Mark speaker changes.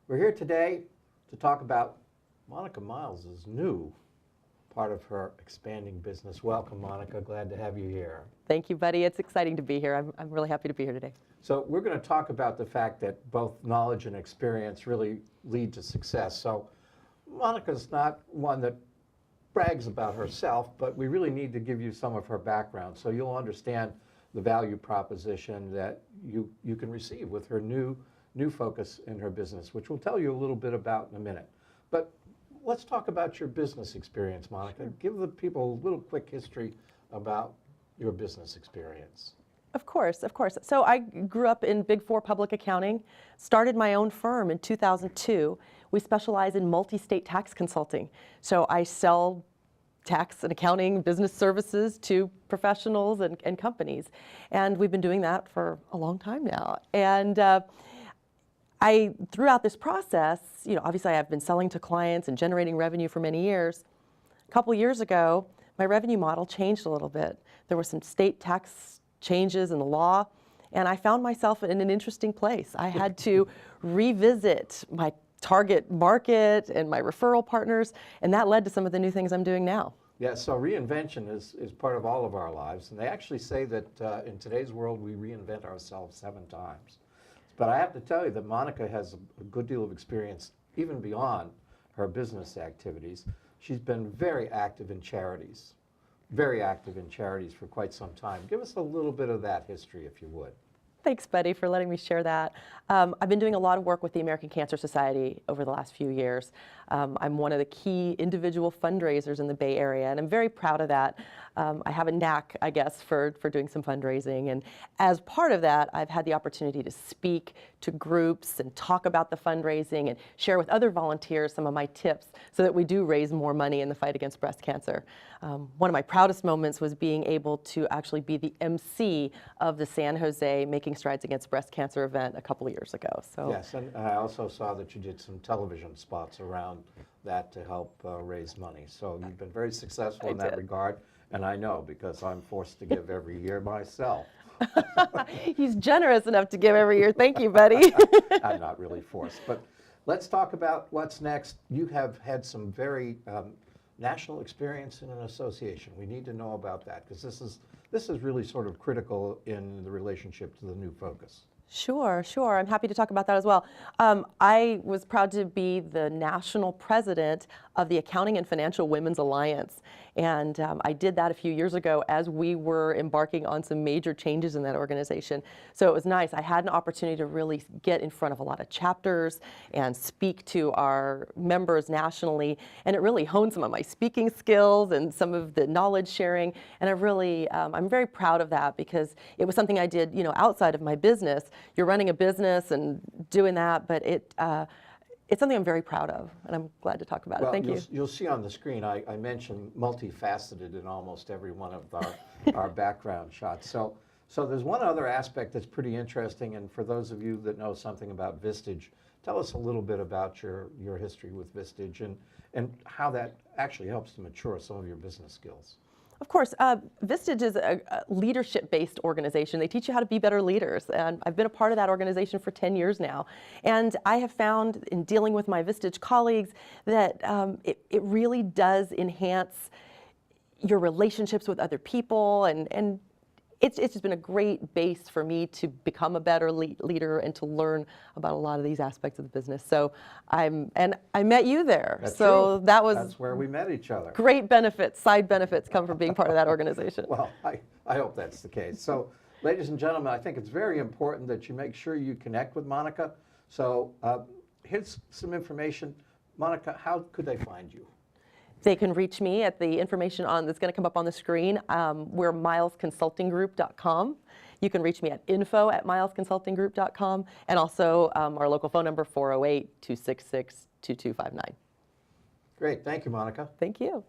Speaker 1: We're here today to talk about Monika Miles' new part of her expanding business. Welcome, Monika. Glad to have you here.
Speaker 2: Thank you, Buddy. It's exciting to be here. I'm really happy to be here today.
Speaker 1: So we're going to talk about the fact that both knowledge and experience really lead to success. So Monika's not one that brags about herself, but we really need to give you some of her background so you'll understand the value proposition that you can receive with her new focus in her business, which we'll tell you a little bit about in a minute. But let's talk about your business experience, Monika. Sure. Give the people a little quick history about your business experience.
Speaker 2: Of course, of course. So I grew up in Big Four public accounting, started my own firm in 2002. We specialize in multi-state tax consulting. So I sell tax and accounting business services to professionals and companies. And we've been doing that for a long time now. And throughout this process, obviously I've been selling to clients and generating revenue for many years. A couple years ago, my revenue model changed a little bit. There were some state tax changes in the law, and I found myself in an interesting place. I had to revisit my target market and my referral partners, and that led to some of the new things I'm doing now.
Speaker 1: Yeah, so reinvention is part of all of our lives, and they actually say that in today's world we reinvent ourselves 7 times. But I have to tell you that Monika has a good deal of experience even beyond her business activities. She's been very active in charities for quite some time. Give us a little bit of that history, if you would.
Speaker 2: Thanks, Buddy, for letting me share that. I've been doing a lot of work with the American Cancer Society over the last few years. I'm one of the key individual fundraisers in the Bay Area, and I'm very proud of that. I have a knack, I guess, for doing some fundraising. And as part of that, I've had the opportunity to speak to groups and talk about the fundraising and share with other volunteers some of my tips so that we do raise more money in the fight against breast cancer. One of my proudest moments was being able to actually be the MC of the San Jose Making Strides Against Breast Cancer event a couple of years ago. So
Speaker 1: yes, and I also saw that you did some television spots around that to help raise money. So you've been very successful in that regard, and I know because I'm forced to give every year myself.
Speaker 2: He's generous enough to give every year. Thank you, Buddy.
Speaker 1: I'm not really forced, but let's talk about what's next. You have had some very national experience in an association. We need to know about that because this is really sort of critical in the relationship to the new focus.
Speaker 2: Sure. I'm happy to talk about that as well. I was proud to be the national president of the Accounting and Financial Women's Alliance. And I did that a few years ago as we were embarking on some major changes in that organization. So it was nice. I had an opportunity to really get in front of a lot of chapters and speak to our members nationally. And it really honed some of my speaking skills and some of the knowledge sharing. And I'm very proud of that because it was something I did, outside of my business. You're running a business and doing that, but it's something I'm very proud of, and I'm glad to talk about it. Thank you.
Speaker 1: You'll see on the screen, I mentioned multifaceted in almost every one of our background shots. So there's one other aspect that's pretty interesting, and for those of you that know something about Vistage, tell us a little bit about your history with Vistage and how that actually helps to mature some of your business skills.
Speaker 2: Of course, Vistage is a leadership-based organization. They teach you how to be better leaders, and I've been a part of that organization for 10 years now. And I have found in dealing with my Vistage colleagues that it really does enhance your relationships with other people, and it's just been a great base for me to become a better leader and to learn about a lot of these aspects of the business. So I met you there.
Speaker 1: That's
Speaker 2: so
Speaker 1: true. That's where we met each other.
Speaker 2: Great benefits, side benefits come from being part of that organization.
Speaker 1: Well, I hope that's the case. So, ladies and gentlemen, I think it's very important that you make sure you connect with Monika. So here's some information. Monika, how could they find you?
Speaker 2: They can reach me at the information that's going to come up on the screen. We're milesconsultinggroup.com. You can reach me at info@milesconsultinggroup.com, and also our local phone number, 408-266-2259.
Speaker 1: Great. Thank you, Monika.
Speaker 2: Thank you.